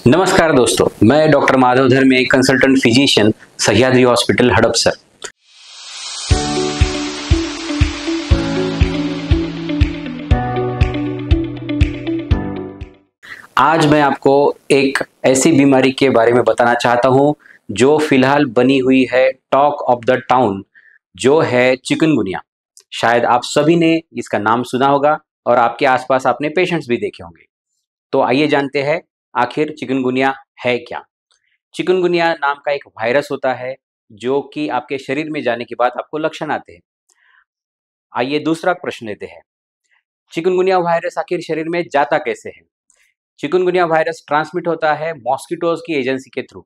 नमस्कार दोस्तों, मैं डॉक्टर माधव धर्मे, consultant physician, Sahyadri hospital Hadapsar. आज मैं आपको एक ऐसी बीमारी के बारे में बताना चाहता हूं जो फिलहाल बनी हुई है टॉक ऑफ द टाउन, जो है चिकनगुनिया। शायद आप सभी ने इसका नाम सुना होगा और आपके आसपास आपने पेशेंट्स भी देखे होंगे। तो आइए जानते हैं आखिर चिकनगुनिया है क्या। चिकनगुनिया नाम का एक वायरस होता है जो कि आपके शरीर में जाने के बाद आपको लक्षण आते हैं। आइए दूसरा प्रश्न लेते हैं, चिकनगुनिया वायरस आखिर शरीर में जाता कैसे है। चिकनगुनिया वायरस ट्रांसमिट होता है मॉस्किटोज की एजेंसी के थ्रू।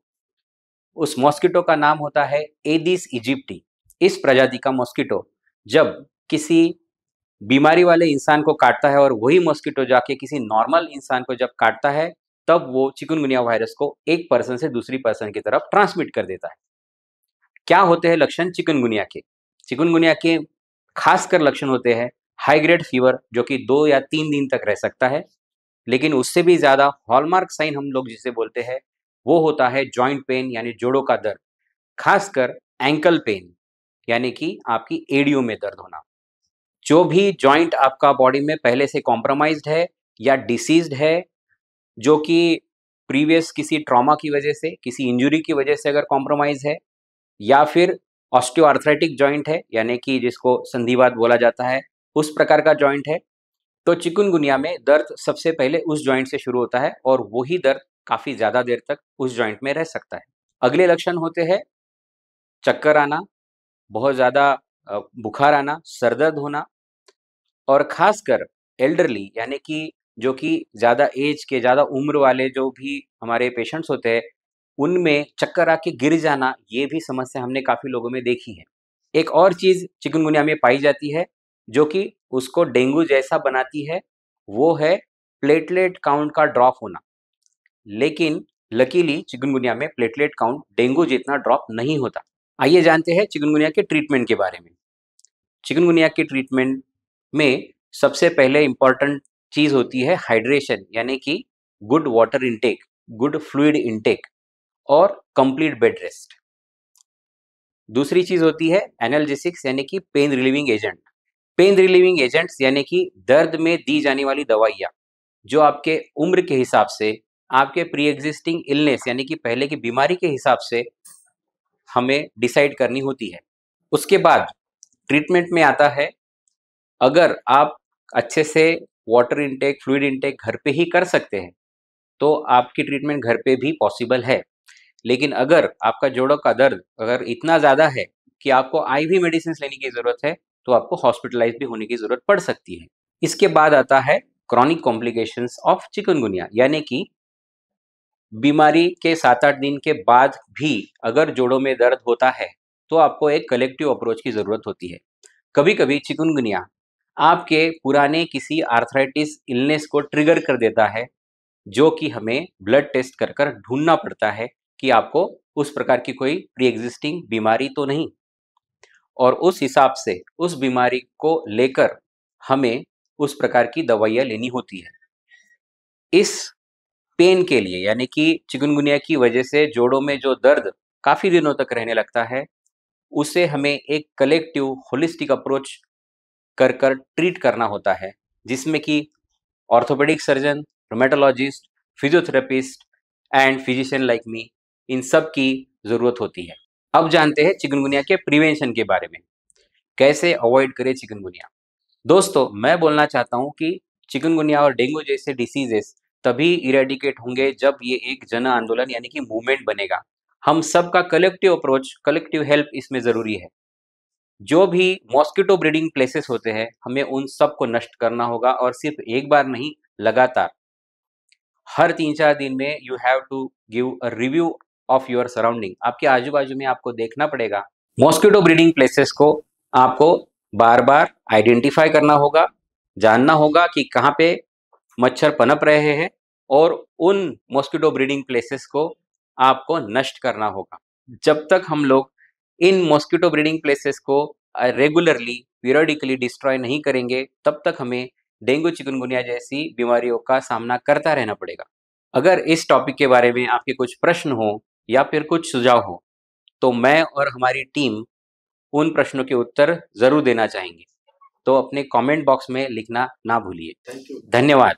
उस मॉस्किटो का नाम होता है एडिस इजिप्टी। इस प्रजाति का मॉस्किटो जब किसी बीमारी वाले इंसान को काटता है और वही मॉस्किटो जाके किसी नॉर्मल इंसान को जब काटता है, तब वो चिकनगुनिया वायरस को एक पर्सन से दूसरी पर्सन की तरफ ट्रांसमिट कर देता है। क्या होते हैं लक्षण चिकनगुनिया के? चिकनगुनिया के खासकर लक्षण होते हैं हाई ग्रेड फीवर, जो कि 2 या 3 दिन तक रह सकता है, लेकिन उससे भी ज़्यादा हॉलमार्क साइन हम लोग जिसे बोलते हैं, वो होता है जॉइंट पेन यानी जोड़ों का दर्द, खासकर एंकल पेन यानी कि आपकी एड़ियों में दर्द होना। जो भी जॉइंट आपका बॉडी में पहले से कॉम्प्रोमाइज़्ड है या डिसीज़्ड है, जो कि प्रीवियस किसी ट्रॉमा की वजह से, किसी इंजरी की वजह से अगर कॉम्प्रोमाइज़ है, या फिर ऑस्टियोआर्थराइटिक जॉइंट है यानी कि जिसको संधिवात बोला जाता है, उस प्रकार का जॉइंट है, तो चिकनगुनिया में दर्द सबसे पहले उस जॉइंट से शुरू होता है और वही दर्द काफ़ी ज़्यादा देर तक उस जॉइंट में रह सकता है। अगले लक्षण होते हैं चक्कर आना, बहुत ज़्यादा बुखार आना, सर दर्द होना, और ख़ासकर एल्डरली यानी कि जो कि ज़्यादा एज के, ज़्यादा उम्र वाले जो भी हमारे पेशेंट्स होते हैं, उनमें चक्कर आके गिर जाना, ये भी समस्या हमने काफ़ी लोगों में देखी है। एक और चीज़ चिकनगुनिया में पाई जाती है, जो कि उसको डेंगू जैसा बनाती है, वो है प्लेटलेट काउंट का ड्रॉप होना। लेकिन लकीली चिकनगुनिया में प्लेटलेट काउंट डेंगू जितना ड्रॉप नहीं होता। आइए जानते हैं चिकनगुनिया के ट्रीटमेंट के बारे में। चिकनगुनिया के ट्रीटमेंट में सबसे पहले इम्पोर्टेंट चीज़ होती है हाइड्रेशन, यानी कि good water intake, good fluid intake और कंप्लीट बेड रेस्ट। दूसरी चीज़ होती है एनाल्जेसिक्स यानी कि pain relieving agent. Pain relieving agents यानी कि दर्द में दी जाने वाली दवाइयाँ, जो आपके उम्र के हिसाब से, आपके प्री एग्जिस्टिंग इलनेस यानी कि पहले की बीमारी के हिसाब से हमें डिसाइड करनी होती है। उसके बाद ट्रीटमेंट में आता है, अगर आप अच्छे से वाटर इंटेक, फ्लूइड इंटेक घर पे ही कर सकते हैं, तो आपकी ट्रीटमेंट घर पे भी पॉसिबल है। लेकिन अगर आपका जोड़ों का दर्द अगर इतना ज़्यादा है कि आपको आईवी मेडिसिन्स लेने की ज़रूरत है, तो आपको हॉस्पिटलाइज़ भी होने की ज़रूरत पड़ सकती है। इसके बाद आता है क्रॉनिक कॉम्प्लिकेशंस ऑफ चिकनगुनिया, यानी कि बीमारी के 7-8 दिन के बाद भी अगर जोड़ों में दर्द होता है, तो आपको एक कलेक्टिव अप्रोच की ज़रूरत होती है। कभी-कभी चिकनगुनिया आपके पुराने किसी आर्थराइटिस इलनेस को ट्रिगर कर देता है, जो कि हमें ब्लड टेस्ट कर कर ढूँढना पड़ता है कि आपको उस प्रकार की कोई प्री एक्जिस्टिंग बीमारी तो नहीं, और उस हिसाब से उस बीमारी को लेकर हमें उस प्रकार की दवाइयाँ लेनी होती है। इस पेन के लिए यानी कि चिकनगुनिया की वजह से जोड़ों में जो दर्द काफ़ी दिनों तक रहने लगता है, उसे हमें एक कलेक्टिव होलिस्टिक अप्रोच कर कर ट्रीट करना होता है, जिसमें कि orthopaedic surgeon, rheumatologist, physiotherapist and physician like me, इन सब की ज़रूरत होती है। अब जानते हैं चिकनगुनिया के प्रिवेंशन के बारे में, कैसे अवॉइड करें चिकनगुनिया। दोस्तों, मैं बोलना चाहता हूँ कि चिकनगुनिया और डेंगू जैसे डिसीजेस तभी इरेडिकेट होंगे जब ये एक जन आंदोलन यानी कि मूवमेंट बनेगा। हम सबका कलेक्टिव अप्रोच, कलेक्टिव हेल्प इसमें ज़रूरी है। जो भी मॉस्किटो ब्रीडिंग प्लेसेस होते हैं, हमें उन सब को नष्ट करना होगा, और सिर्फ एक बार नहीं, लगातार हर 3-4 दिन में you have to give a review of your surrounding. आपके आजू-बाजू में आपको देखना पड़ेगा। मॉस्किटो ब्रीडिंग प्लेसेस को आपको बार-बार आइडेंटिफाई करना होगा, जानना होगा कि कहाँ पे मच्छर पनप रहे हैं, और उन मॉस्किटो ब्रीडिंग प्लेसेस को आपको नष्ट करना होगा। जब तक हम लोग इन मॉस्किटो ब्रीडिंग प्लेसेस को रेगुलरली, पीरियडिकली डिस्ट्रॉय नहीं करेंगे, तब तक हमें डेंगू चिकनगुनिया जैसी बीमारियों का सामना करता रहना पड़ेगा। अगर इस टॉपिक के बारे में आपके कुछ प्रश्न हो या फिर कुछ सुझाव हो तो मैं और हमारी टीम उन प्रश्नों के उत्तर ज़रूर देना चाहेंगे। तो अपने कमेंट बॉक्स में लिखना ना भूलिए। धन्यवाद।